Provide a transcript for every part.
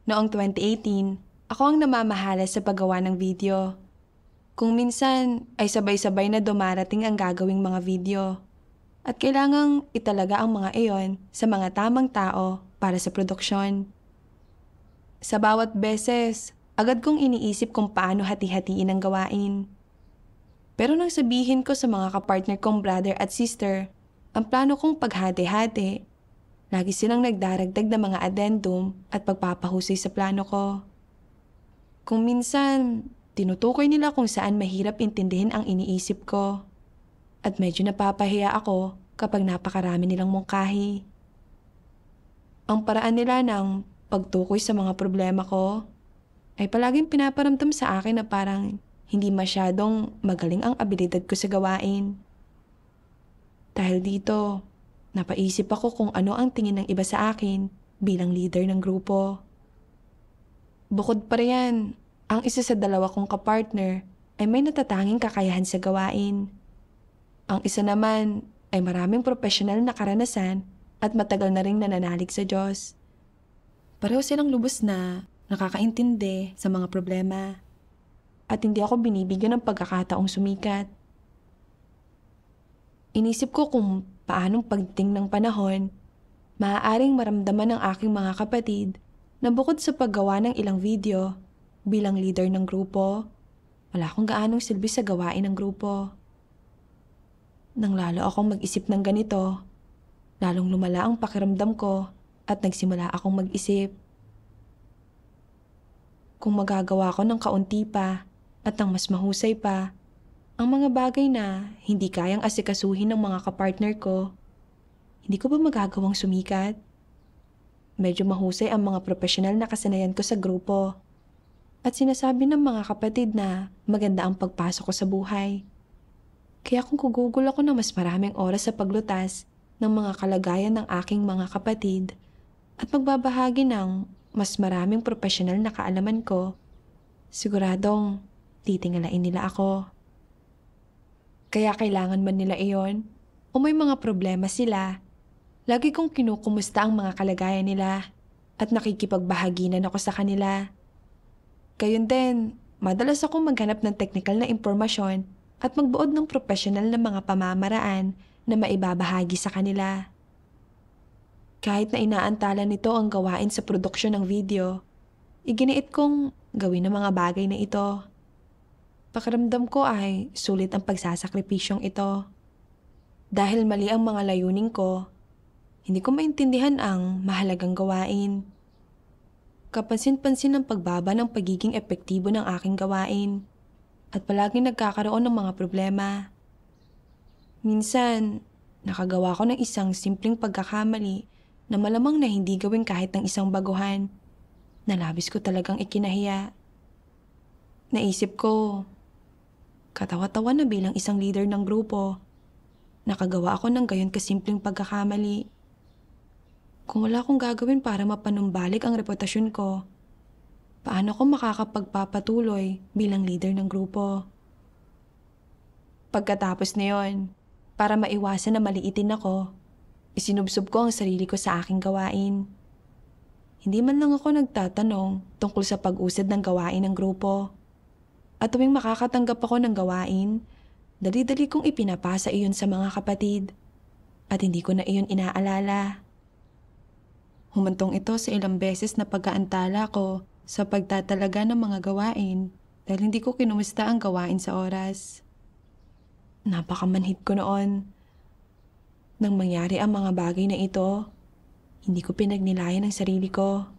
Noong 2018, ako ang namamahala sa paggawa ng video. Kung minsan ay sabay-sabay na dumarating ang gagawing mga video. At kailangang italaga ang mga iyon sa mga tamang tao para sa produksyon. Sa bawat beses, agad kong iniisip kung paano hati-hatiin ang gawain. Pero nang sabihin ko sa mga kapartner kong brother at sister, ang plano kong paghati-hati, lagi silang nagdaragdag ng mga addendum at pagpapahusay sa plano ko. Kung minsan, tinutukoy nila kung saan mahirap intindihin ang iniisip ko. At medyo napapahiya ako kapag napakarami nilang mungkahi. Ang paraan nila ng pagtukoy sa mga problema ko ay palaging pinaparamdam sa akin na parang hindi masyadong magaling ang abilidad ko sa gawain. Dahil dito, napaisip ako kung ano ang tingin ng iba sa akin bilang leader ng grupo. Bukod pa riyan, ang isa sa dalawa kong kapartner ay may natatanging kakayahan sa gawain. Ang isa naman ay maraming profesional na karanasan at matagal na ring nananalig sa Diyos. Pareho silang lubos na nakakaintindi sa mga problema at hindi ako binibigyan ng pagkakataong sumikat. Inisip ko kung paanong pagdating ng panahon, maaaring maramdaman ng aking mga kapatid na bukod sa paggawa ng ilang video bilang leader ng grupo, wala akong gaanong silbi sa gawain ng grupo. Nang lalo akong mag-isip ng ganito, lalong lumala ang pakiramdam ko at nagsimula akong mag-isip. Kung magagawa ko ng kaunti pa at ng mas mahusay pa, ang mga bagay na hindi kayang asikasuhin ng mga kapartner ko, hindi ko ba magagawang sumikat? Medyo mahusay ang mga profesional na kasanayan ko sa grupo at sinasabi ng mga kapatid na maganda ang pagpasok ko sa buhay. Kaya kung gugugol ako ng mas maraming oras sa paglutas ng mga kalagayan ng aking mga kapatid at magbabahagi ng mas maraming profesional na kaalaman ko, siguradong titingalain nila ako. Kaya kailangan man nila iyon o may mga problema sila, lagi kong kinukumusta ang mga kalagayan nila at nakikipagbahaginan ako sa kanila. Gayun din, madalas akong maghanap ng technical na impormasyon at magbuod ng profesional na mga pamamaraan na maibabahagi sa kanila. Kahit na inaantala nito ang gawain sa produksyon ng video, iginiit kong gawin ang mga bagay na ito. Pakiramdam ko ay sulit ang pagsasakripisyong ito. Dahil mali ang mga layunin ko, hindi ko maintindihan ang mahalagang gawain. Kapansin-pansin ang pagbaba ng pagiging epektibo ng aking gawain. At palaging nagkakaroon ng mga problema. Minsan, nakagawa ko ng isang simpleng pagkakamali na malamang na hindi gawin kahit ng isang baguhan na labis ko talagang ikinahiya. Naisip ko, katawa-tawa na bilang isang leader ng grupo, nakagawa ako ng gayon kasimpleng pagkakamali. Kung wala akong gagawin para mapanumbalik ang reputasyon ko, paano ko makakapagpapatuloy bilang leader ng grupo? Pagkatapos na yon, para maiwasan na maliitin ako, isinubsob ko ang sarili ko sa aking gawain. Hindi man lang ako nagtatanong tungkol sa pag-usad ng gawain ng grupo. At tuwing makakatanggap ako ng gawain, dali-dali kong ipinapasa iyon sa mga kapatid. At hindi ko na iyon inaalala. Humantong ito sa ilang beses na pag-aantala ko sa pagtatalaga ng mga gawain dahil hindi ko kinumusta ang gawain sa oras. Napakamanhid ko noon. Nang mangyari ang mga bagay na ito, hindi ko pinagnilayan ang sarili ko.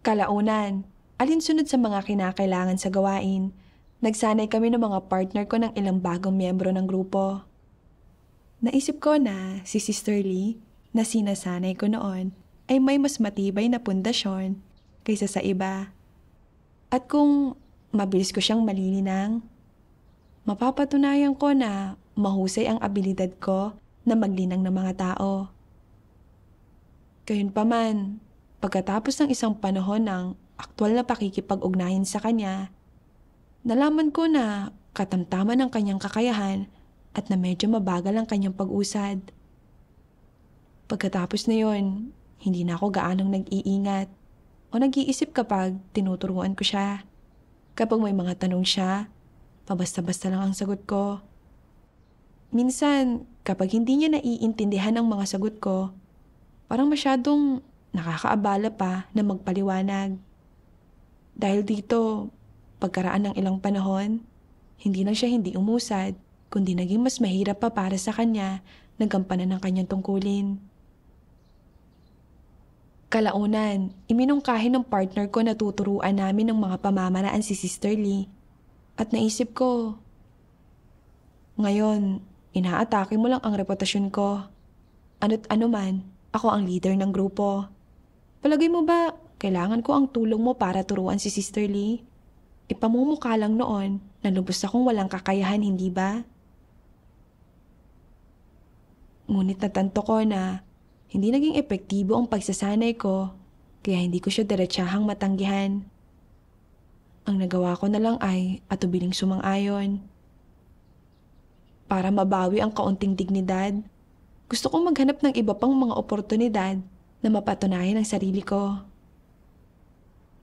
Kalaunan, alinsunod sa mga kinakailangan sa gawain, nagsanay kami ng mga partner ko ng ilang bagong miyembro ng grupo. Naisip ko na si Sister Lee, na sinasanay ko noon, ay may mas matibay na pundasyon kaysa sa iba. At kung mabilis ko siyang malilinang, mapapatunayan ko na mahusay ang abilidad ko na maglinang ng mga tao. Gayunpaman, pagkatapos ng isang panahon ng aktwal na pakikipag-ugnayan sa kanya, nalaman ko na katamtaman ang kanyang kakayahan at na medyo mabagal ang kanyang pag-usad. Pagkatapos na yon, hindi na ako gaanong nag-iingat o nag-iisip kapag tinuturuan ko siya. Kapag may mga tanong siya, pabasta-basta lang ang sagot ko. Minsan, kapag hindi niya naiintindihan ang mga sagot ko, parang masyadong nakakaabala pa na magpaliwanag. Dahil dito, pagkaraan ng ilang panahon, hindi lang siya hindi umusad, kundi naging mas mahirap pa para sa kanya na gampanan ng kanyang tungkulin. Kalaunan, iminungkahi ng partner ko na tuturuan namin ng mga pamamaraan si Sister Lee. At naisip ko, ngayon, inaatake mo lang ang reputasyon ko. Ano't ano man, ako ang leader ng grupo. Palagay mo ba, kailangan ko ang tulong mo para turuan si Sister Lee? Ipamumukha lang noon na lubos akong walang kakayahan, hindi ba? Ngunit natanto ko na hindi naging epektibo ang pagsasanay ko, kaya hindi ko siya diretsahang matanggihan. Ang nagawa ko na lang ay atubiling sumang-ayon. Para mabawi ang kaunting dignidad, gusto kong maghanap ng iba pang mga oportunidad na mapatunayan ang sarili ko.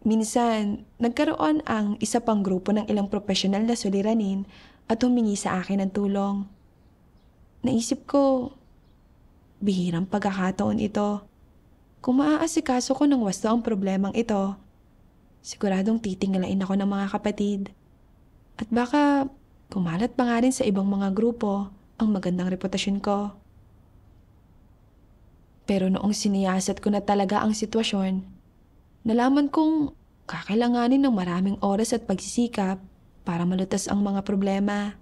Minsan, nagkaroon ang isa pang grupo ng ilang profesional na suliranin at humingi sa akin ng tulong. Naisip ko, bihirang pagkakataon ito. Kung maaasikaso ko ng wasto ang problemang ito, siguradong titingalain ako ng mga kapatid. At baka kumalat pa nga rin sa ibang mga grupo ang magandang reputasyon ko. Pero noong siniyasat ko na talaga ang sitwasyon, nalaman kong kakailanganin ng maraming oras at pagsisikap para malutas ang mga problema.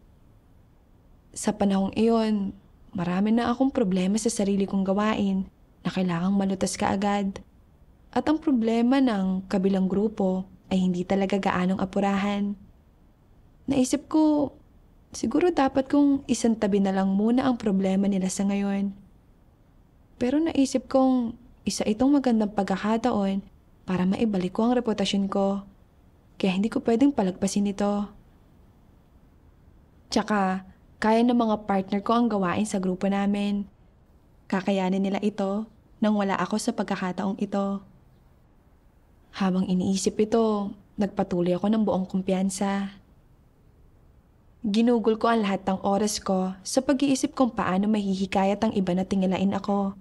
Sa panahong iyon, marami na akong problema sa sarili kong gawain na kailangang malutas kaagad. At ang problema ng kabilang grupo ay hindi talaga gaanong apurahan. Naisip ko, siguro dapat kong isantabi na lang muna ang problema nila sa ngayon. Pero naisip kong isa itong magandang pagkakataon para maibalik ko ang reputasyon ko. Kaya hindi ko pwedeng palagpasin ito. Tsaka, kaya ng mga partner ko ang gawain sa grupo namin. Kakayanin nila ito nang wala ako sa pagkakataong ito. Habang iniisip ito, nagpatuloy ako ng buong kumpiyansa. Ginugol ko ang lahat ng oras ko sa pag-iisip kung paano mahihikayat ang iba na tingilain ako.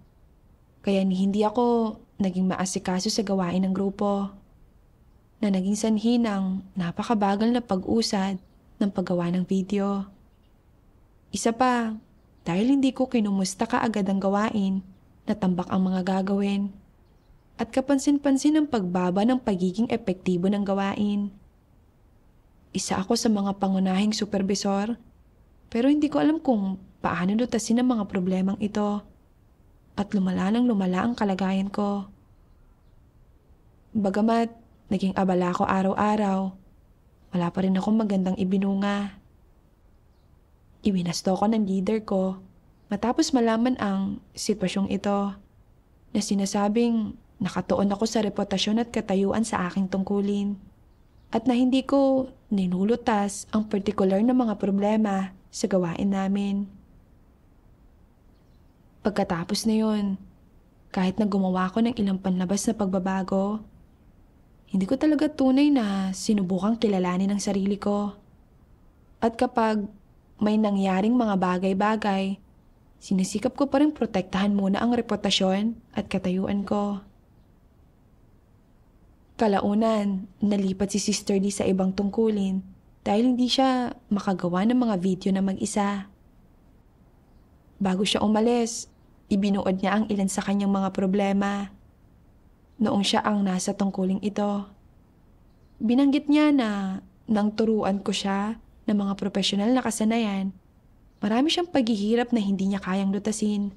Kaya hindi ako naging maasikaso sa gawain ng grupo, na naging sanhi ng napakabagal na pag-usad ng paggawa ng video. Isa pa, dahil hindi ko kinumusta kaagad ang gawain, natambak ang mga gagawin. At kapansin-pansin ang pagbaba ng pagiging epektibo ng gawain. Isa ako sa mga pangunahing supervisor, pero hindi ko alam kung paano lutasin ang mga problemang ito. At lumala ang kalagayan ko. Bagamat naging abala ako araw-araw, wala pa rin akong magandang ibinunga. Iwinasto ko ng leader ko matapos malaman ang sitwasyong ito, na sinasabing nakatuon ako sa reputasyon at katayuan sa aking tungkulin, at na hindi ko ninulutas ang partikular na mga problema sa gawain namin. Pagkatapos na yun, kahit na gumawa ko ng ilang panlabas na pagbabago, hindi ko talaga tunay na sinubukang kilalanin ang sarili ko. At kapag may nangyaring mga bagay-bagay, sinisikap ko pa rin protektahan muna ang reputasyon at katayuan ko. Kalaunan, nalipat si Sister Lee sa ibang tungkulin dahil hindi siya makagawa ng mga video na mag-isa. Bago siya umalis, ibinuod niya ang ilan sa kanyang mga problema. Noong siya ang nasa tungkuling ito, binanggit niya na nang turuan ko siya ng mga profesional na kasanayan, marami siyang paghihirap na hindi niya kayang lutasin.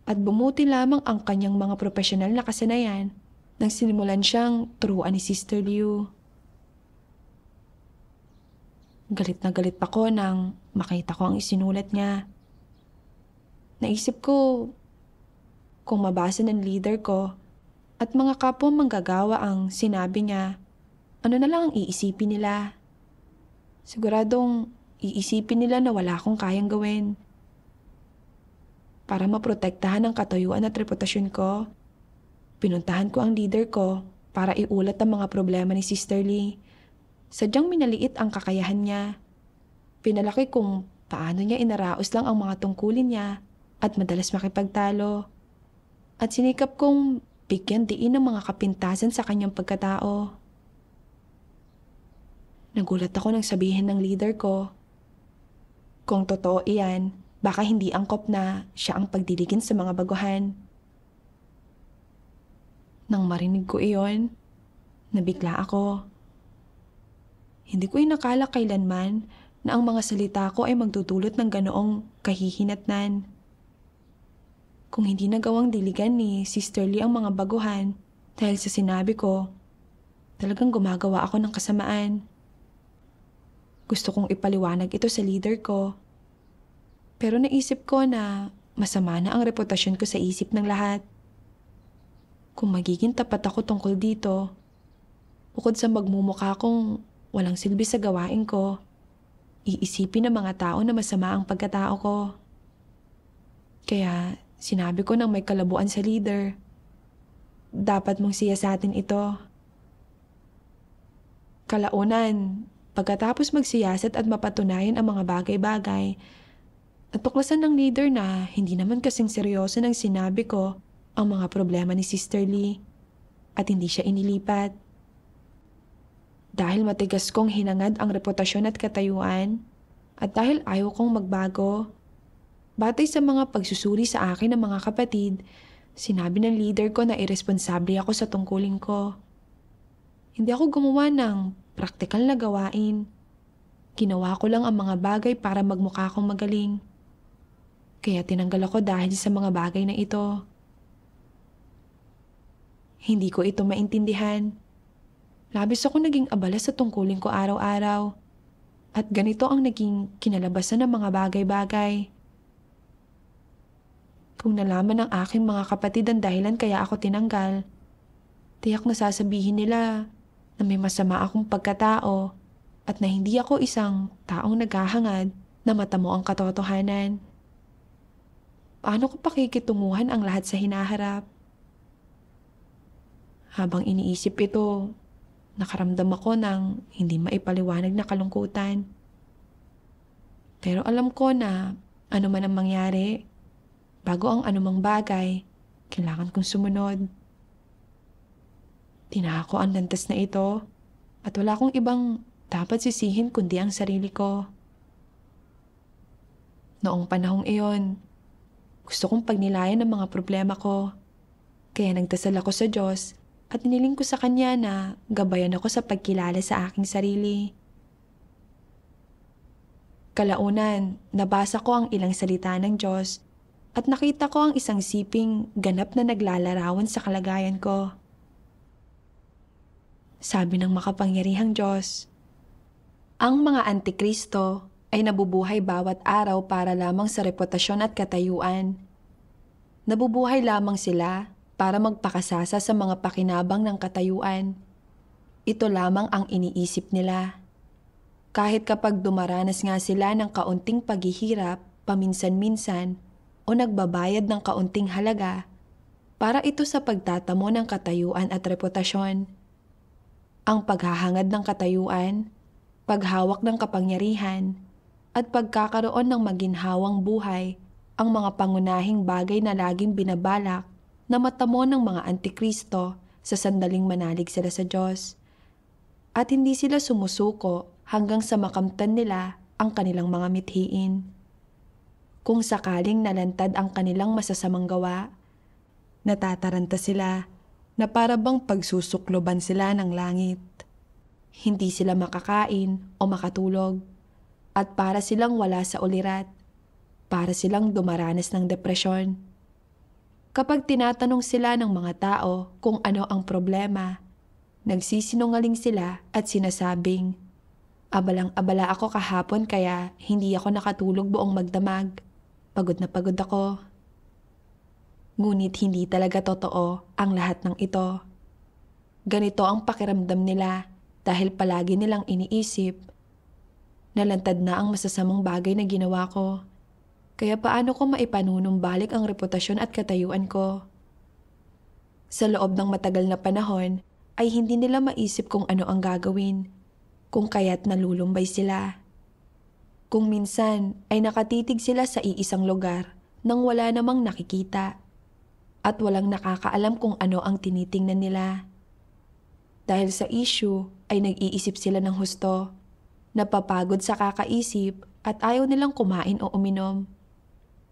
At bumuti lamang ang kanyang mga profesional na kasanayan nang sinimulan siyang turuan ni Sister Liu. Galit na galit pa ko nang makita ko ang isinulat niya. Naisip ko, kung mabasa ng leader ko at mga kapwa manggagawa ang sinabi niya, ano na lang ang iisipin nila? Siguradong iisipin nila na wala akong kayang gawin. Para maprotektahan ang katayuan at reputasyon ko, pinuntahan ko ang leader ko para iulat ang mga problema ni Sister Lee. Sadyang minaliit ang kakayahan niya. Pinalaki kung paano niya inaraos lang ang mga tungkulin niya at madalas makipagtalo. At sinikap kong bigyan diin ng mga kapintasan sa kanyang pagkatao. Nagulat ako nang sabihin ng leader ko, kung totoo iyan, baka hindi angkop na siya ang pagdiligin sa mga baguhan. Nang marinig ko iyon, nabigla ako. Hindi ko inakala kailanman na ang mga salita ko ay magdudulot ng ganoong kahihinatnan. Kung hindi nagawang diligan ni Sister Lee ang mga baguhan dahil sa sinabi ko, talagang gumagawa ako ng kasamaan. Gusto kong ipaliwanag ito sa leader ko. Pero naisip ko na masama na ang reputasyon ko sa isip ng lahat. Kung magiging tapat ako tungkol dito, bukod sa magmumukha kong walang silbi sa gawain ko, iisipin ng mga tao na masama ang pagkatao ko. Kaya sinabi ko nang may kalabuan sa leader, dapat mong siyasatin ito. Kalaunan, pagkatapos magsiyasat at mapatunayan ang mga bagay-bagay, natuklasan ng leader na hindi naman kasing seryoso ng sinabi ko ang mga problema ni Sister Lee at hindi siya inilipat. Dahil matigas kong hinangad ang reputasyon at katayuan at dahil ayaw kong magbago, batay sa mga pagsusuri sa akin ng mga kapatid, sinabi ng leader ko na irresponsable ako sa tungkulin ko. Hindi ako gumawa ng praktikal na gawain. Ginawa ko lang ang mga bagay para magmukha akong magaling. Kaya tinanggal ako dahil sa mga bagay na ito. Hindi ko ito maintindihan. Labis ako naging abala sa tungkulin ko araw-araw. At ganito ang naging kinalabasan ng mga bagay-bagay. Kung nalaman ng aking mga kapatid ang dahilan kaya ako tinanggal, tiyak na sasabihin nila na may masama akong pagkatao at na hindi ako isang taong naghahangad na matamo ang katotohanan. Paano ko pakikitunguhan ang lahat sa hinaharap? Habang iniisip ito, nakaramdam ako ng hindi maipaliwanag na kalungkutan. Pero alam ko na ano man ang mangyari, bago ang anumang bagay, kailangan kong sumunod. Tinako ang landas na ito at wala akong ibang dapat sisihin kundi ang sarili ko. Noong panahong iyon, gusto kong pagnilayan ang mga problema ko. Kaya nagdasal ako sa Diyos at iniling ko sa Kanya na gabayan ako sa pagkilala sa aking sarili. Kalaunan, nabasa ko ang ilang salita ng Diyos at nakita ko ang isang siping ganap na naglalarawan sa kalagayan ko. Sabi ng makapangyarihang Diyos, ang mga antikristo ay nabubuhay bawat araw para lamang sa reputasyon at katayuan. Nabubuhay lamang sila para magpakasasa sa mga pakinabang ng katayuan. Ito lamang ang iniisip nila. Kahit kapag dumaranas nga sila ng kaunting paghihirap, paminsan-minsan, o nagbabayad ng kaunting halaga, para ito sa pagtatamo ng katayuan at reputasyon. Ang paghahangad ng katayuan, paghawak ng kapangyarihan, at pagkakaroon ng maginhawang buhay ang mga pangunahing bagay na laging binabalak na matamo ng mga antikristo sa sandaling manalig sila sa Diyos. At hindi sila sumusuko hanggang sa makamtan nila ang kanilang mga mithiin. Kung sakaling nalantad ang kanilang masasamang gawa, natataranta sila na para bang pagsusukloban sila ng langit. Hindi sila makakain o makatulog at para silang wala sa ulirat, para silang dumaranas ng depresyon. Kapag tinatanong sila ng mga tao kung ano ang problema, nagsisinungaling sila at sinasabing, abalang-abala ako kahapon kaya hindi ako nakatulog buong magdamag. Pagod na pagod ako. Ngunit hindi talaga totoo ang lahat ng ito. Ganito ang pakiramdam nila dahil palagi nilang iniisip, nalantad na ang masasamang bagay na ginawa ko. Kaya paano ko maipanunumbalik ang reputasyon at katayuan ko? Sa loob ng matagal na panahon ay hindi nila maisip kung ano ang gagawin, kung kaya't nalulumbay sila. Kung minsan ay nakatitig sila sa iisang lugar nang wala namang nakikita at walang nakakaalam kung ano ang tinitingnan nila. Dahil sa issue ay nag-iisip sila ng husto, napapagod sa kakaisip at ayaw nilang kumain o uminom.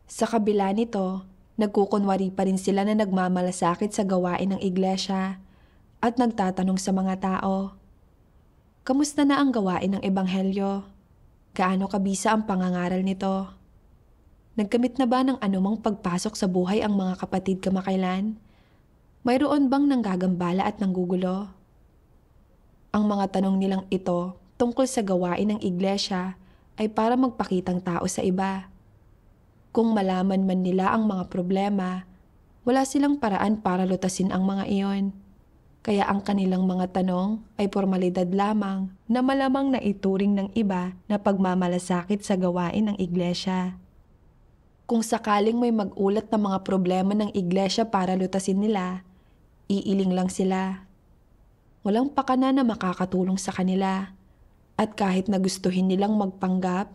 Sa kabila nito, nagkukunwari pa rin sila na nagmamalasakit sa gawain ng iglesia at nagtatanong sa mga tao, "Kamusta na ang gawain ng ebanghelyo? Gaano kabisa ang pangangaral nito? Nagkamit na ba ng anumang pagpasok sa buhay ang mga kapatid kamakailan? Mayroon bang nanggagambala at nanggugulo?" Ang mga tanong nilang ito tungkol sa gawain ng iglesia ay para magpakitang tao sa iba. Kung malaman man nila ang mga problema, wala silang paraan para lutasin ang mga iyon. Kaya ang kanilang mga tanong ay formalidad lamang na malamang na ituring ng iba na pagmamalasakit sa gawain ng iglesia. Kung sakaling may mag-ulat ng mga problema ng iglesia para lutasin nila, iiling lang sila. Walang pakana na makakatulong sa kanila at kahit na gustuhin nilang magpanggap,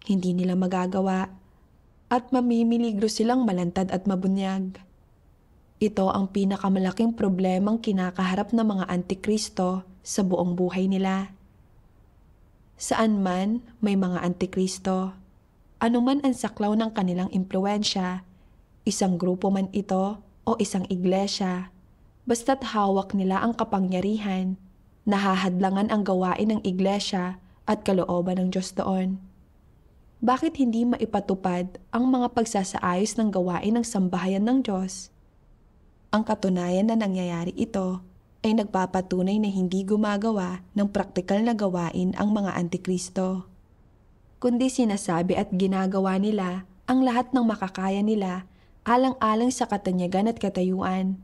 hindi nila magagawa at mamimiligro silang malantad at mabunyag. Ito ang pinakamalaking problemang kinakaharap ng mga antikristo sa buong buhay nila. Saan man may mga antikristo, anuman ang saklaw ng kanilang impluwensya, isang grupo man ito o isang iglesia, basta't hawak nila ang kapangyarihan, nahahadlangan ang gawain ng iglesia at kalooban ng Diyos doon. Bakit hindi maipatupad ang mga pagsasaayos ng gawain ng sambahayan ng Diyos? Ang katunayan na nangyayari ito ay nagpapatunay na hindi gumagawa ng praktikal na gawain ang mga antikristo, kundi sinasabi at ginagawa nila ang lahat ng makakaya nila alang-alang sa katanyagan at katayuan,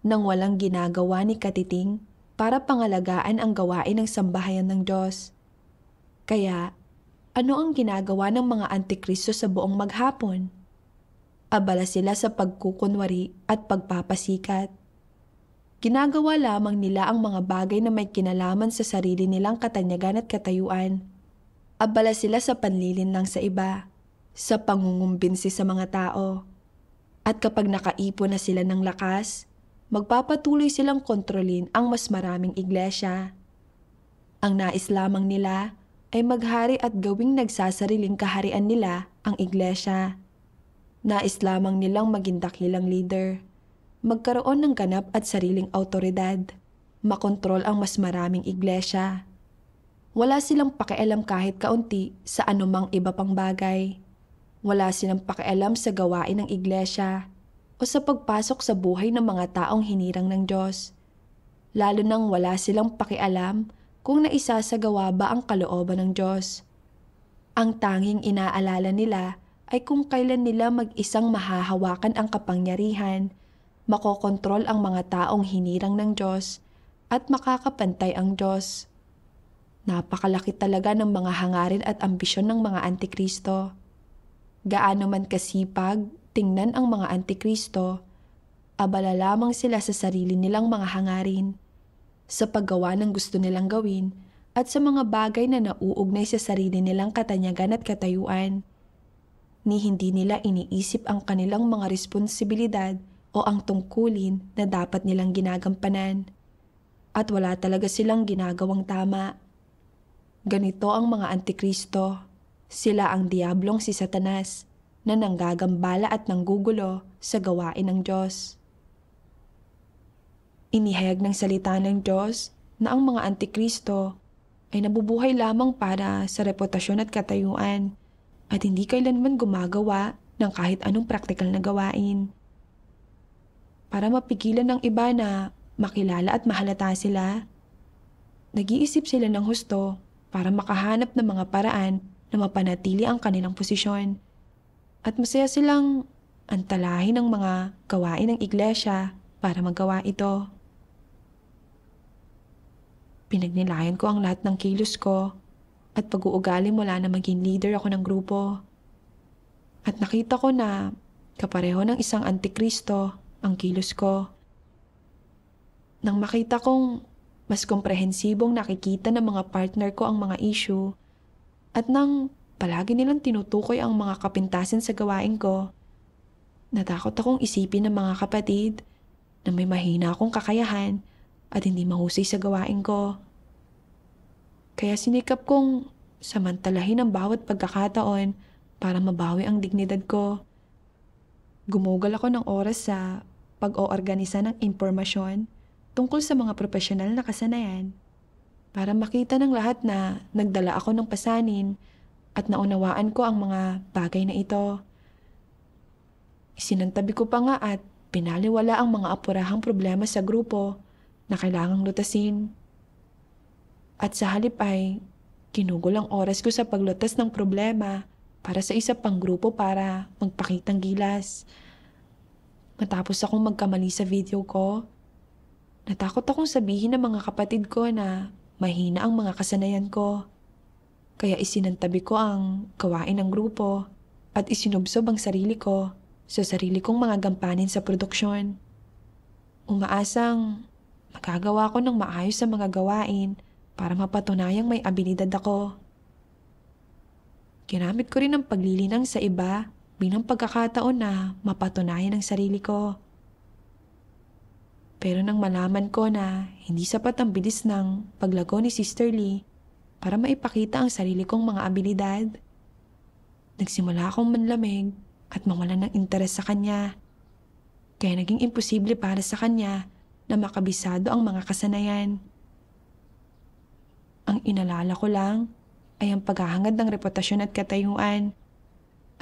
nang walang ginagawa ni katiting para pangalagaan ang gawain ng sambahayan ng Diyos. Kaya, ano ang ginagawa ng mga antikristo sa buong maghapon? Abala sila sa pagkukunwari at pagpapasikat. Ginagawa lamang nila ang mga bagay na may kinalaman sa sarili nilang katanyagan at katayuan. Abala sila sa panlilinlang sa iba, sa pangungumbinsi sa mga tao. At kapag nakaipon na sila ng lakas, magpapatuloy silang kontrolin ang mas maraming iglesia. Ang nais lamang nila ay maghari at gawing nagsasariling kaharian nila ang iglesia. Nais lamang nilang maging dakilang leader, magkaroon ng ganap at sariling autoridad, makontrol ang mas maraming iglesia. Wala silang pakialam kahit kaunti sa anumang iba pang bagay. Wala silang pakialam sa gawain ng iglesia o sa pagpasok sa buhay ng mga taong hinirang ng Diyos. Lalo nang wala silang pakialam kung naisasagawa ba ang kalooban ng Diyos. Ang tanging inaalala nila ay kung kailan nila mag-isang mahahawakan ang kapangyarihan, makokontrol ang mga taong hinirang ng Diyos, at makakapantay ang Diyos. Napakalaki talaga ng mga hangarin at ambisyon ng mga antikristo. Gaano man kasipag tingnan ang mga antikristo, abala lamang sila sa sarili nilang mga hangarin, sa paggawa ng gusto nilang gawin, at sa mga bagay na nauugnay sa sarili nilang katanyagan at katayuan. Ni hindi nila iniisip ang kanilang mga responsibilidad o ang tungkulin na dapat nilang ginagampanan. At wala talaga silang ginagawang tama. Ganito ang mga antikristo. Sila ang diablong si Satanas na nanggagambala at nanggugulo sa gawain ng Diyos. Inihayag ng salita ng Diyos na ang mga antikristo ay nabubuhay lamang para sa reputasyon at katayuan, at hindi kailanman gumagawa ng kahit anong praktikal na gawain. Para mapigilan ng iba na makilala at mahalata sila, nag-iisip sila ng husto para makahanap ng mga paraan na mapanatili ang kanilang posisyon. At masaya silang antalahin ng mga gawain ng iglesia para magawa ito. Pinagnilayan ko ang lahat ng kilos ko at pag-uugali mula na maging leader ako ng grupo. At nakita ko na kapareho ng isang antikristo ang kilos ko. Nang makita kong mas komprehensibong nakikita ng mga partner ko ang mga issue at nang palagi nilang tinutukoy ang mga kapintasan sa gawain ko, natakot akong isipin ng mga kapatid na may mahina akong kakayahan at hindi mahusay sa gawain ko. Kaya sinikap kong samantalahin ang bawat pagkakataon para mabawi ang dignidad ko. Gumugal ako ng oras sa pag-oorganisa ng impormasyon tungkol sa mga profesional na kasanayan para makita ng lahat na nagdala ako ng pasanin at naunawaan ko ang mga bagay na ito. Isinantabi ko pa nga at pinaliwala ang mga apurahang problema sa grupo na kailangang lutasin. At sa halip ay ginugol ang oras ko sa paglutas ng problema para sa isa pang grupo para magpakitang gilas. Matapos akong magkamali sa video ko, natakot akong sabihin ng mga kapatid ko na mahina ang mga kasanayan ko. Kaya isinantabi ko ang gawain ng grupo at isinubsob ang sarili ko sa sarili kong mga gampanin sa produksyon. Umaasang magagawa ko ng maayos sa mga gawain para mapatunayang may abilidad ako. Ginamit ko rin ang paglilinang sa iba bilang pagkakataon na mapatunayan ang sarili ko. Pero nang malaman ko na hindi sapat ang bilis ng paglago ni Sister Lee para maipakita ang sarili kong mga abilidad, nagsimula akong manlamig at mawalan ng interes sa kanya. Kaya naging imposible para sa kanya na makabisado ang mga kasanayan. Ang inalala ko lang ay ang paghahangad ng reputasyon at katayuan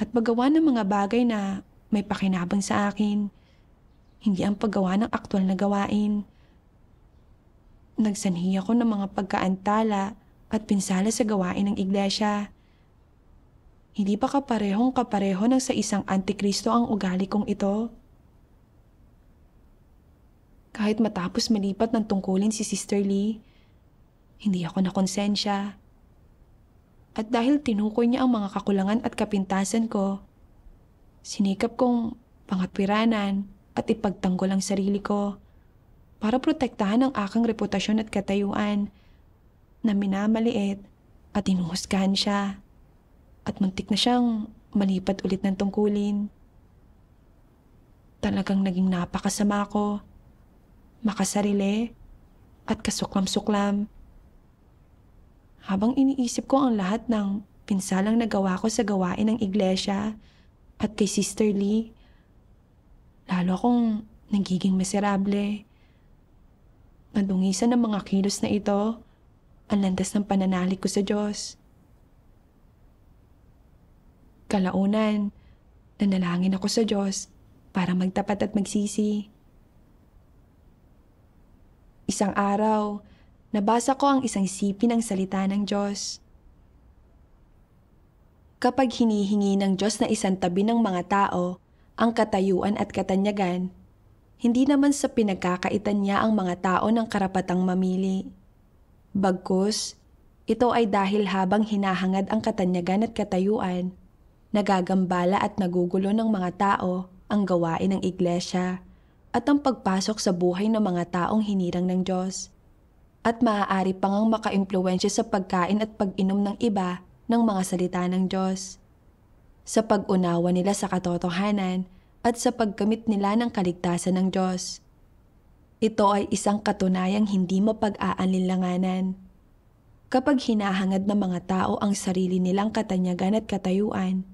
at paggawa ng mga bagay na may pakinabang sa akin, hindi ang paggawa ng aktwal na gawain. Nagsanhi ako ng mga pagkaantala at pinsala sa gawain ng iglesia. Hindi ba kapareho ng sa isang antikristo ang ugali kong ito? Kahit matapos malipat ng tungkulin si Sister Lee, hindi ako nakonsensya. At dahil tinukoy niya ang mga kakulangan at kapintasan ko, sinikap kong pangatwiranan at ipagtanggol ang sarili ko para protektahan ang aking reputasyon at katayuan na minamaliit at hinuhusgahan siya at muntik na siyang malipat ulit ng tungkulin. Talagang naging napakasama ko, makasarili at kasuklam-suklam. Habang iniisip ko ang lahat ng pinsalang nagawa ko sa gawain ng iglesia at kay Sister Lee, lalo akong nagiging miserable. Nadungisan ng mga kilos na ito ang landas ng pananalig ko sa Diyos. Kalaunan, nanalangin ako sa Diyos para magtapat at magsisi. Isang araw, nabasa ko ang isang sipi ng salita ng Diyos. Kapag hinihingi ng Diyos na isang tabi ng mga tao ang katayuan at katanyagan, hindi naman sa pinagkakaitan niya ang mga tao ng karapatang mamili. Bagkus, ito ay dahil habang hinahangad ang katanyagan at katayuan, nagagambala at nagugulo ng mga tao ang gawain ng iglesia at ang pagpasok sa buhay ng mga taong hinirang ng Diyos. At maaari pa ngang makaimpluwensya sa pagkain at pag-inom ng iba ng mga salita ng Diyos. Sa pag-unawa nila sa katotohanan at sa pagkamit nila ng kaligtasan ng Diyos. Ito ay isang katunayang hindi mapag-aalinlanganan. Kapag hinahangad ng mga tao ang sarili nilang katanyagan at katayuan,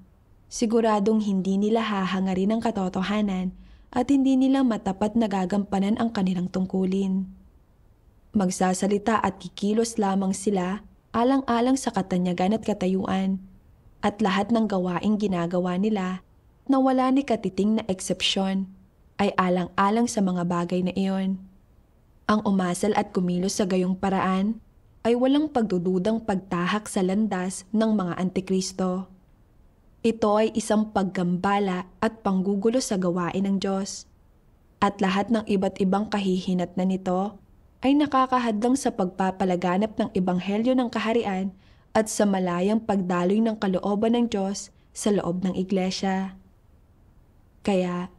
siguradong hindi nila hahangarin ang katotohanan at hindi nila matapat na gagampanan ang kanilang tungkulin. Magsasalita at kikilos lamang sila alang-alang sa katanyagan at katayuan at lahat ng gawaing ginagawa nila na wala ni katiting na eksepsyon ay alang-alang sa mga bagay na iyon. Ang umasal at kumilos sa gayong paraan ay walang pagdududang pagtahak sa landas ng mga antikristo. Ito ay isang paggambala at panggugulo sa gawain ng Diyos. At lahat ng iba't ibang kahihinatnan nito ay nakakahadlang sa pagpapalaganap ng ebanghelyo ng kaharian at sa malayang pagdaloy ng kalooban ng Diyos sa loob ng iglesia. Kaya,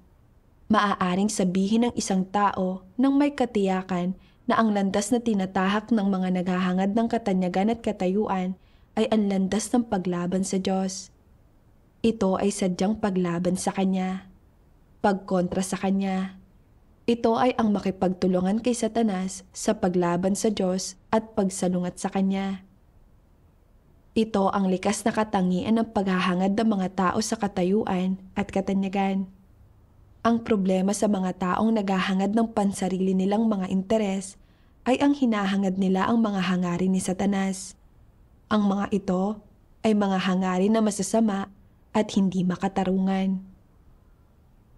maaaring sabihin ng isang tao nang may katiyakan na ang landas na tinatahak ng mga naghahangad ng katanyagan at katayuan ay ang landas ng paglaban sa Diyos. Ito ay sadyang paglaban sa Kanya, pagkontra sa Kanya. Ito ay ang makipagtulungan kay Satanas sa paglaban sa Diyos at pagsalungat sa Kanya. Ito ang likas na katangian ng paghahangad ng mga tao sa katayuan at katanyagan. Ang problema sa mga taong naghahangad ng pansarili nilang mga interes ay ang hinahangad nila ang mga hangarin ni Satanas. Ang mga ito ay mga hangarin na masasama at hindi makatarungan.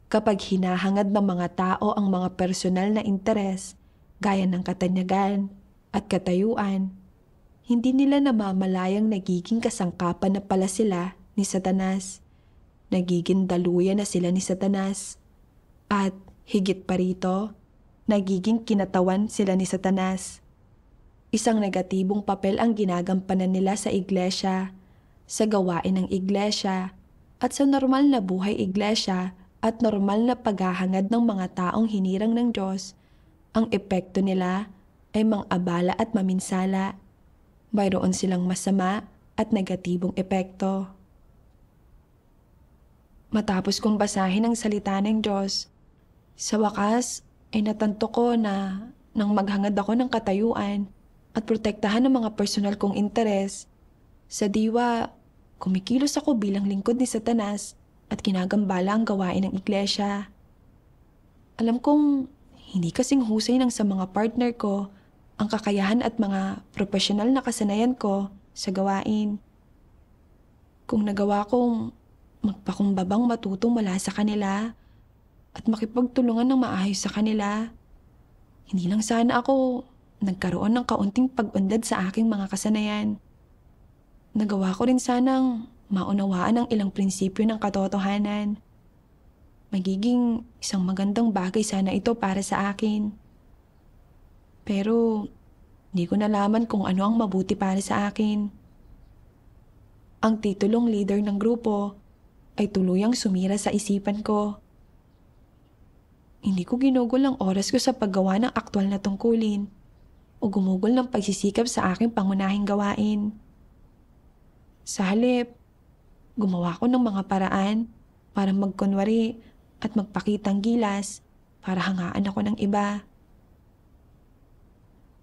Kapag hinahangad ng mga tao ang mga personal na interes, gaya ng katanyagan at katayuan, hindi nila namamalayang nagiging kasangkapan na pala sila ni Satanas. Nagiging daluyan na sila ni Satanas. At higit pa rito, nagiging kinatawan sila ni Satanas. Isang negatibong papel ang ginagampanan nila sa iglesia, sa gawain ng iglesia, at sa normal na buhay iglesia at normal na paghahangad ng mga taong hinirang ng Diyos. Ang epekto nila ay mang-abala at maminsala. Mayroon silang masama at negatibong epekto. Matapos kong basahin ang salita ng Diyos, sa wakas ay natanto ko na nang maghangad ako ng katayuan at protektahan ng mga personal kong interes, sa diwa, kumikilos ako bilang lingkod ni Satanas at kinagambala ang gawain ng iglesia. Alam kong hindi kasing husay ng sa mga partner ko ang kakayahan at mga profesional na kasanayan ko sa gawain. Kung nagawa kong magpakumbabang matutong mula sa kanila at makipagtulungan ng maayos sa kanila, hindi lang sana ako nagkaroon ng kaunting pag-unlad sa aking mga kasanayan. Nagawa ko rin sanang maunawaan ang ilang prinsipyo ng katotohanan. Magiging isang magandang bagay sana ito para sa akin. Pero hindi ko nalaman kung ano ang mabuti para sa akin. Ang titulong leader ng grupo ay tuluyang sumira sa isipan ko. Hindi ko ginugol ang oras ko sa paggawa ng aktwal na tungkulin o gumugol ng pagsisikap sa aking pangunahing gawain. Sa halip, gumawa ko ng mga paraan para magkunwari at magpakitang gilas para hangaan ako ng iba.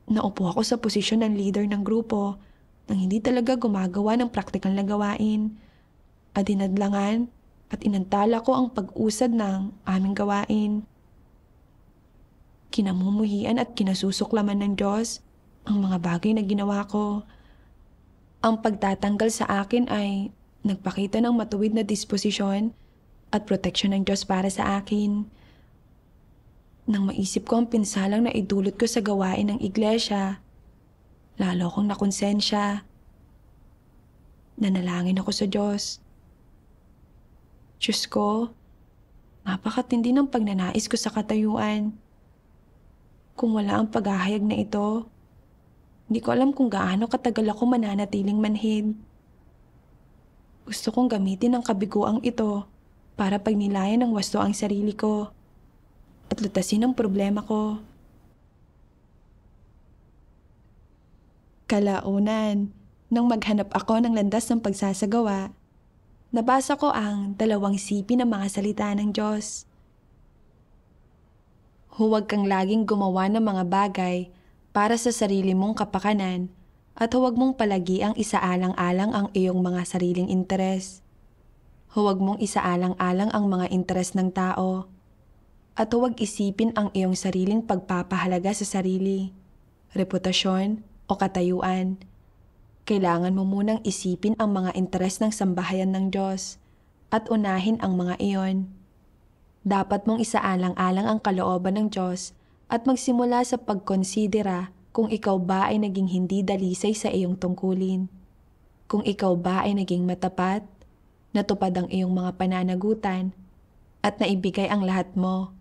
Naupo ako sa posisyon ng leader ng grupo nang hindi talaga gumagawa ng praktikal na gawain at dinadlangan at inantala ko ang pag-usad ng aming gawain. Kinamumuhian at kinasusuklaman ng Diyos ang mga bagay na ginawa ko. Ang pagtatanggal sa akin ay nagpakita ng matuwid na disposisyon at proteksyon ng Diyos para sa akin. Nang maisip ko ang pinsalang na idulot ko sa gawain ng iglesia, lalo akong nakonsensya. Nanalangin ako sa Diyos. Diyos ko, napakatindi ng pagnanais ko sa katayuan. Kung wala ang paghahayag na ito, hindi ko alam kung gaano katagal ako mananatiling manhid. Gusto kong gamitin ang kabiguang ito para pagnilayan ng wasto ang sarili ko at lutasin ang problema ko. Kalaunan, nang maghanap ako ng landas ng pagsasagawa, nabasa ko ang 2 sipi ng mga salita ng Diyos. Huwag kang laging gumawa ng mga bagay para sa sarili mong kapakanan at huwag mong palagiang isaalang-alang ang iyong mga sariling interes. Huwag mong isaalang-alang ang mga interes ng tao. At huwag isipin ang iyong sariling pagpapahalaga sa sarili, reputasyon o katayuan. Kailangan mo munang isipin ang mga interes ng sambahayan ng Diyos at unahin ang mga iyon. Dapat mong isaalang-alang ang kalooban ng Diyos at magsimula sa pagkonsidera kung ikaw ba ay naging hindi dalisay sa iyong tungkulin. Kung ikaw ba ay naging matapat, natupad ang iyong mga pananagutan, at naibigay ang lahat mo.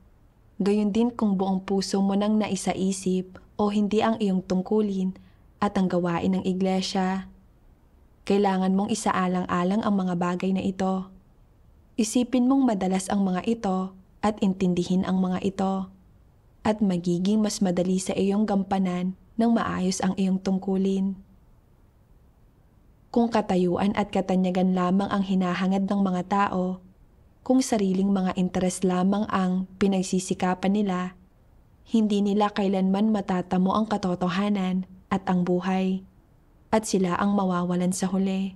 Gayon din kung buong puso mo nang naisaisip o hindi ang iyong tungkulin at ang gawain ng iglesia. Kailangan mong isaalang-alang ang mga bagay na ito. Isipin mong madalas ang mga ito at intindihin ang mga ito. at magiging mas madali sa iyong gampanan ng maayos ang iyong tungkulin. Kung katayuan at katanyagan lamang ang hinahangad ng mga tao, kung sariling mga interes lamang ang pinagsisikapan nila, hindi nila kailanman matatamo ang katotohanan at ang buhay, at sila ang mawawalan sa huli.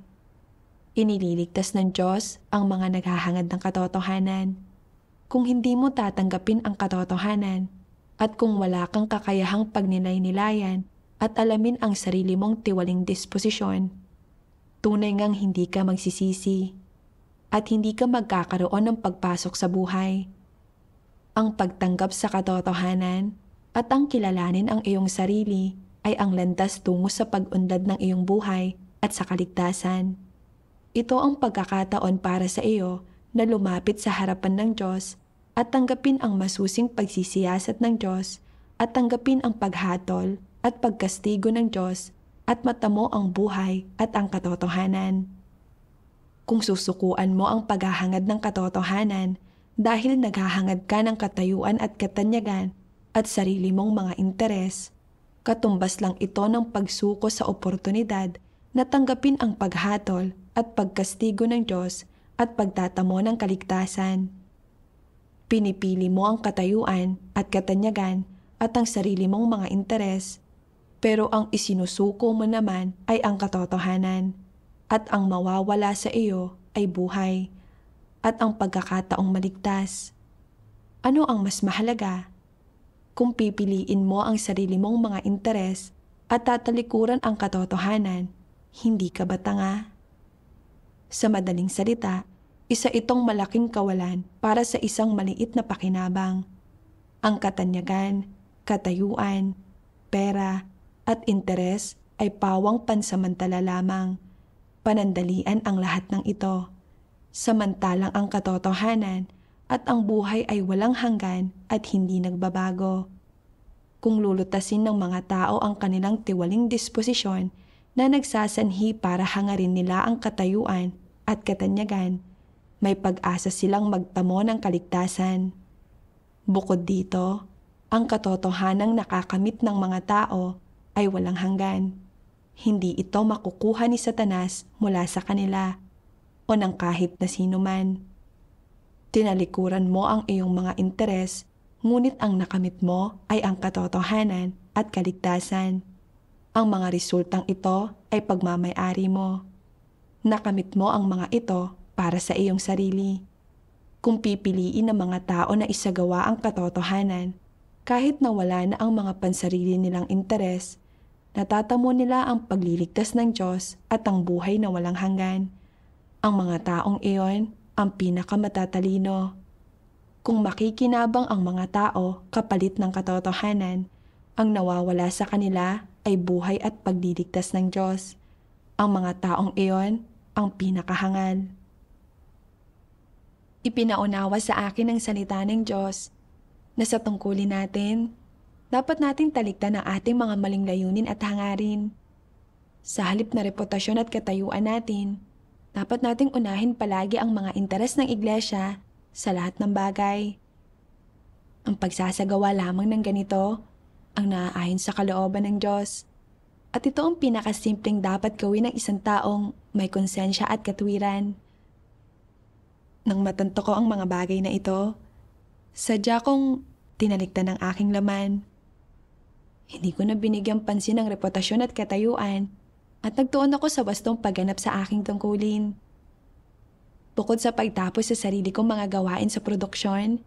Inililigtas ng Diyos ang mga naghahangad ng katotohanan. Kung hindi mo tatanggapin ang katotohanan, at kung wala kang kakayahang pagnilay-nilayan at alamin ang sarili mong tiwaling disposisyon, tunay ngang hindi ka magsisisi at hindi ka magkakaroon ng pagpasok sa buhay. Ang pagtanggap sa katotohanan at ang kilalanin ang iyong sarili ay ang landas tungo sa pag-unlad ng iyong buhay at sa kaligtasan. Ito ang pagkakataon para sa iyo na lumapit sa harapan ng Diyos at tanggapin ang masusing pagsisiyasat ng Diyos at tanggapin ang paghatol at pagkastigo ng Diyos at matamo ang buhay at ang katotohanan. Kung susukuan mo ang paghahangad ng katotohanan dahil naghahangad ka ng katayuan at katanyagan at sarili mong mga interes, katumbas lang ito ng pagsuko sa oportunidad na tanggapin ang paghatol at pagkastigo ng Diyos at pagtatamo ng kaligtasan. Pinipili mo ang katayuan at katanyagan at ang sarili mong mga interes, pero ang isinusuko mo naman ay ang katotohanan, at ang mawawala sa iyo ay buhay, at ang pagkakataong maligtas. Ano ang mas mahalaga? Kung pipiliin mo ang sarili mong mga interes at tatalikuran ang katotohanan, hindi ka ba tanga? Sa madaling salita, isa itong malaking kawalan para sa isang maliit na pakinabang. Ang katanyagan, katayuan, pera, at interes ay pawang pansamantala lamang. Panandalian ang lahat ng ito. Samantalang ang katotohanan at ang buhay ay walang hanggan at hindi nagbabago. Kung lulutasin ng mga tao ang kanilang tiwaling disposisyon na nagsasanhi para hangarin nila ang katayuan at katanyagan, may pag-asa silang magtamo ng kaligtasan. Bukod dito, ang katotohanang nakakamit ng mga tao ay walang hanggan. Hindi ito makukuha ni Satanas mula sa kanila o ng kahit na sino man. Tinalikuran mo ang iyong mga interes, ngunit ang nakamit mo ay ang katotohanan at kaligtasan. Ang mga resultang ito ay pagmamay-ari mo. Nakamit mo ang mga ito para sa iyong sarili. Kung pipiliin ng mga tao na isagawa ang katotohanan, kahit na wala na ang mga pansarili nilang interes, natatamo nila ang pagliligtas ng Diyos at ang buhay na walang hanggan. Ang mga taong iyon ang pinakamatatalino. Kung makikinabang ang mga tao kapalit ng katotohanan, ang nawawala sa kanila ay buhay at pagliligtas ng Diyos. Ang mga taong iyon ang pinakahangal. Ipinaunawa sa akin ng salita ng Diyos na sa tungkulin natin, dapat nating talikdan ang ating mga maling layunin at hangarin. Sa halip na reputasyon at katayuan natin, dapat nating unahin palagi ang mga interes ng iglesia sa lahat ng bagay. Ang pagsasagawa lamang ng ganito ang naaayon sa kalooban ng Diyos. At ito ang pinakasimpleng dapat gawin ng isang taong may konsensya at katwiran. Nang matanto ko ang mga bagay na ito, sadya kong tinalikdan ang aking laman. Hindi ko na binigyang pansin ang reputasyon at katayuan at nagtuon ako sa wastong pagganap sa aking tungkulin. Bukod sa pagtapos sa sarili kong mga gawain sa produksyon,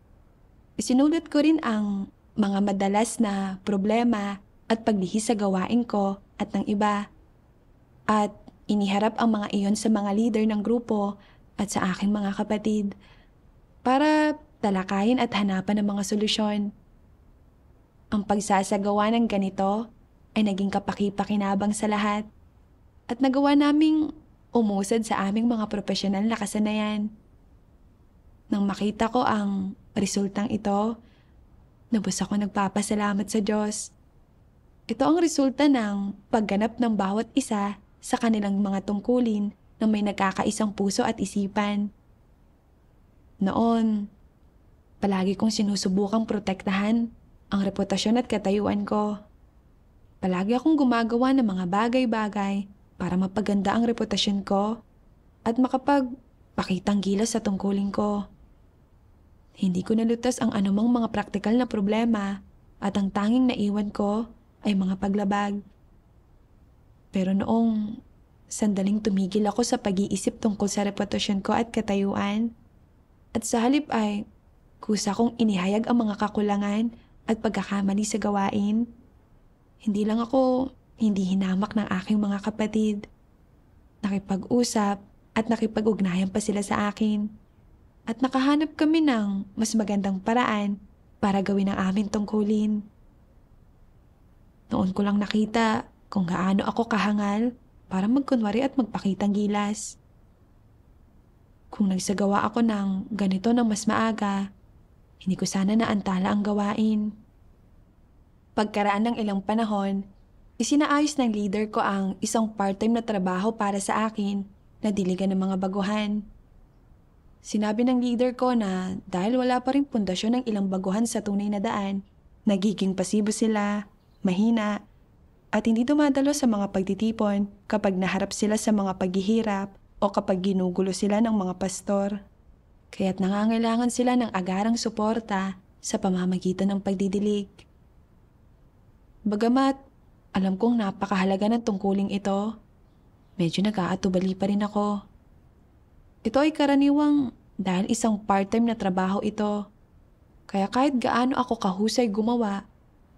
isinulat ko rin ang mga madalas na problema at paglihis sa gawain ko at ng iba. At iniharap ang mga iyon sa mga leader ng grupo at sa aking mga kapatid para talakayin at hanapan ng mga solusyon. Ang pagsasagawa ng ganito ay naging kapaki-pakinabang sa lahat at nagawa naming umusad sa aming mga profesional na kasanayan. Nang makita ko ang resultang ito, lubos ako nagpapasalamat sa Diyos. Ito ang resulta ng pagganap ng bawat isa sa kanilang mga tungkulin na may nagkakaisang puso at isipan. Noon, palagi kong sinusubukang protektahan ang reputasyon at katayuan ko. Palagi akong gumagawa ng mga bagay-bagay para mapaganda ang reputasyon ko at makapagpakitang gilas sa tungkulin ko. Hindi ko nalutas ang anumang mga praktikal na problema at ang tanging naiwan ko ay mga paglabag. Pero noong sandaling tumigil ako sa pag-iisip tungkol sa reputasyon ko at katayuan, at sa halip ay kusa kong inihayag ang mga kakulangan at pagkakamali sa gawain, hindi lang ako hindi hinamak ng aking mga kapatid. Nakipag-usap at nakipag-ugnayan pa sila sa akin. At nakahanap kami ng mas magandang paraan para gawin ang aming tungkulin. Noon ko lang nakita kung gaano ako kahangal para magkunwari at magpakitang gilas. Kung nagsagawa ako ng ganito ng mas maaga, hindi ko sana naantala ang gawain. Pagkaraan ng ilang panahon, isinaayos ng leader ko ang isang part-time na trabaho para sa akin na diligan ng mga baguhan. Sinabi ng leader ko na dahil wala pa rin pundasyon ng ilang baguhan sa tunay na daan, nagiging pasibo sila, mahina, at hindi dumadalo sa mga pagtitipon kapag naharap sila sa mga paghihirap o kapag ginugulo sila ng mga pastor. Kaya't nangangailangan sila ng agarang suporta sa pamamagitan ng pagdidilig. Bagamat alam kong napakahalaga ng tungkuling ito, medyo nag-aatubali pa rin ako. Ito ay karaniwang dahil isang part-time na trabaho ito. Kaya kahit gaano ako kahusay gumawa,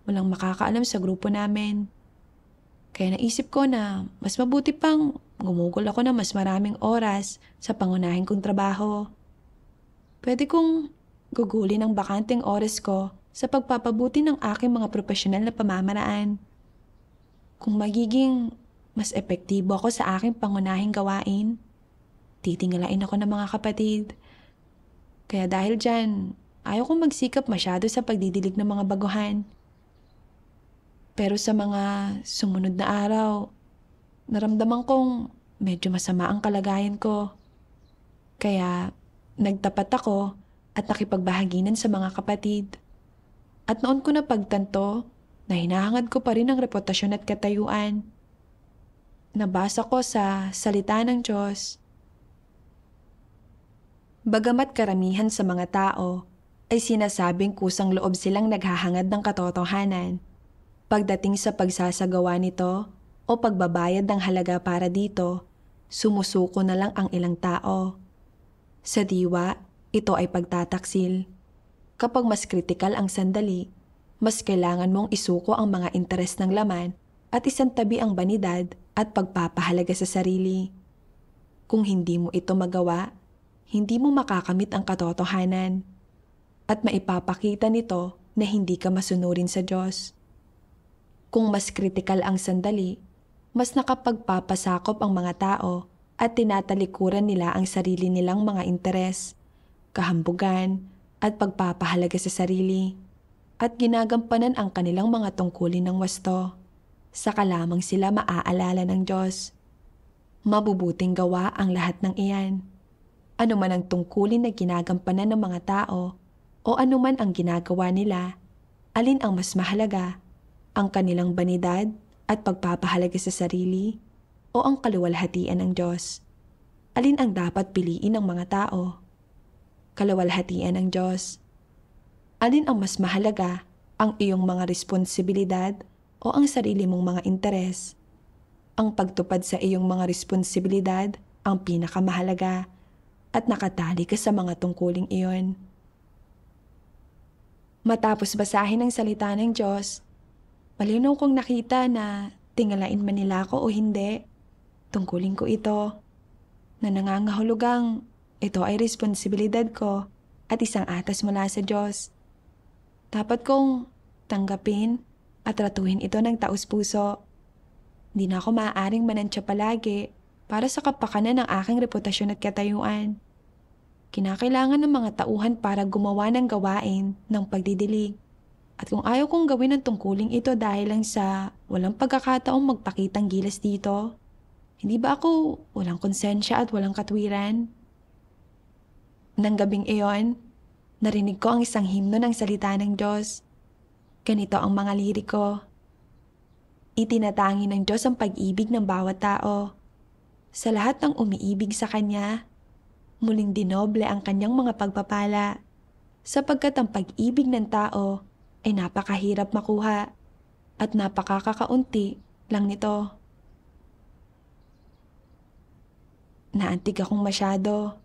walang makakaalam sa grupo namin. Kaya naisip ko na mas mabuti pang gumugol ako ng mas maraming oras sa pangunahin kong trabaho. Pwede kong gugulin ang bakanteng oras ko sa pagpapabuti ng aking mga profesional na pamamaraan. Kung magiging mas epektibo ako sa aking pangunahing gawain, titingalain ako ng mga kapatid. Kaya dahil dyan, ayaw kong magsikap masyado sa pagdidilig ng mga baguhan. Pero sa mga sumunod na araw, naramdaman kong medyo masama ang kalagayan ko. Kaya nagtapat ako at nakipagbahaginan sa mga kapatid. At noon ko napagtanto na hinahangad ko pa rin ang reputasyon at katayuan. Nabasa ko sa salita ng Diyos. Bagamat karamihan sa mga tao ay sinasabing kusang loob silang naghahangad ng katotohanan, pagdating sa pagsasagawa nito o pagbabayad ng halaga para dito, sumusuko na lang ang ilang tao. Sa diwa, ito ay pagtataksil. Kapag mas kritikal ang sandali, mas kailangan mong isuko ang mga interes ng laman at isantabi ang banidad at pagpapahalaga sa sarili. Kung hindi mo ito magawa, hindi mo makakamit ang katotohanan at maipapakita nito na hindi ka masunurin sa Diyos. Kung mas kritikal ang sandali, mas nakapagpapasakop ang mga tao at tinatalikuran nila ang sarili nilang mga interes, kahambugan, at pagpapahalaga sa sarili, at ginagampanan ang kanilang mga tungkulin ng wasto. Saka lamang sila maaalala ng Diyos. Mabubuting gawa ang lahat ng iyan. Ano man ang tungkulin na ginagampanan ng mga tao o ano man ang ginagawa nila, alin ang mas mahalaga, ang kanilang banidad at pagpapahalaga sa sarili o ang kaluwalhatian ng Diyos? Alin ang dapat piliin ng mga tao? Kaluwalhatian ng Diyos. Alin ang mas mahalaga, ang iyong mga responsibilidad o ang sarili mong mga interes? Ang pagtupad sa iyong mga responsibilidad ang pinakamahalaga at nakatali ka sa mga tungkuling iyon. Matapos basahin ang salita ng Diyos, malinaw kong nakita na tingalain man nila ako o hindi, tungkulin ko ito, na nangangahulugang ito ay responsibilidad ko at isang atas mula sa Diyos. Dapat kong tanggapin at ratuhin ito ng taos-puso. Hindi na ako maaaring manansya palagi para sa kapakanan ng aking reputasyon at katayuan. Kinakailangan ng mga tauhan para gumawa ng gawain ng pagdidilig. At kung ayaw kong gawin ang tungkuling ito dahil lang sa walang pagkakataong magpakitang gilas dito, hindi ba ako walang konsensya at walang katwiran? Nang gabing iyon, narinig ko ang isang himno ng salita ng Diyos. Ganito ang mga liriko. Itinatangi ng Diyos ang pag-ibig ng bawat tao. Sa lahat ng umiibig sa Kanya, muling dinoble ang Kanyang mga pagpapala, sapagkat ang pag-ibig ng tao ay napakahirap makuha at napakakakaunti lang nito. Naantig akong masyado.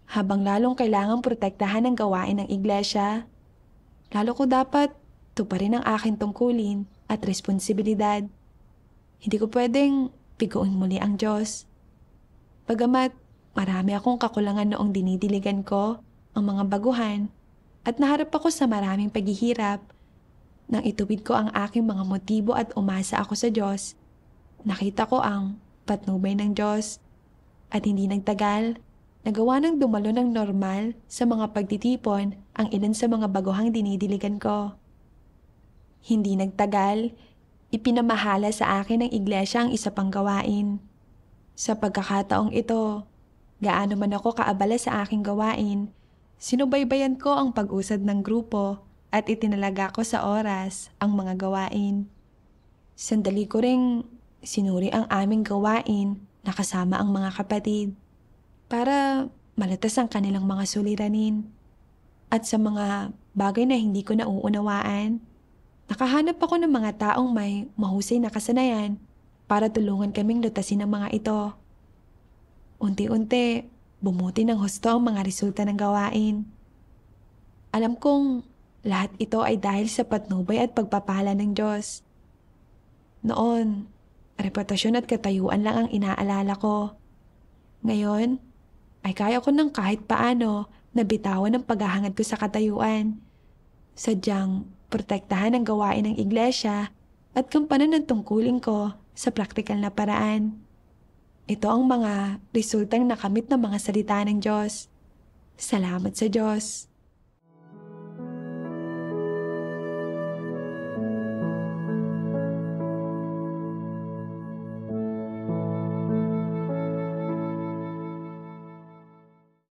Habang lalong kailangang protektahan ang gawain ng iglesia, lalo ko dapat tuparin ang aking tungkulin at responsibilidad. Hindi ko pwedeng piguin muli ang Diyos. Bagamat marami akong kakulangan noong dinidiligan ko ang mga baguhan at naharap ako sa maraming paghihirap, nang ituwid ko ang aking mga motibo at umasa ako sa Diyos, nakita ko ang patnubay ng Diyos at hindi nagtagal, nagawa ng dumalo ng normal sa mga pagtitipon ang ilan sa mga baguhang dinidiligan ko. Hindi nagtagal, ipinamahala sa akin ng iglesia ang isa pang gawain. Sa pagkakataong ito, gaano man ako kaabala sa aking gawain, sinubaybayan ko ang pag-usad ng grupo at itinalaga ko sa oras ang mga gawain. Sandali ko ring sinuri ang aming gawain na kasama ang mga kapatid para malatas ang kanilang mga suliranin. At sa mga bagay na hindi ko nauunawaan, nakahanap ako ng mga taong may mahusay na kasanayan para tulungan kaming lutasin ang mga ito. Unti-unti, bumuti ng husto ang mga resulta ng gawain. Alam kong lahat ito ay dahil sa patnubay at pagpapala ng Diyos. Noon, reputasyon at katayuan lang ang inaalala ko. Ngayon, ay kaya ko ng kahit paano na bitawan ang paghahangad ko sa katayuan. Sadyang protektahan ang gawain ng iglesia at gampanan ng tungkulin ko sa praktikal na paraan. Ito ang mga resultang nakamit ng mga salita ng Diyos. Salamat sa Diyos.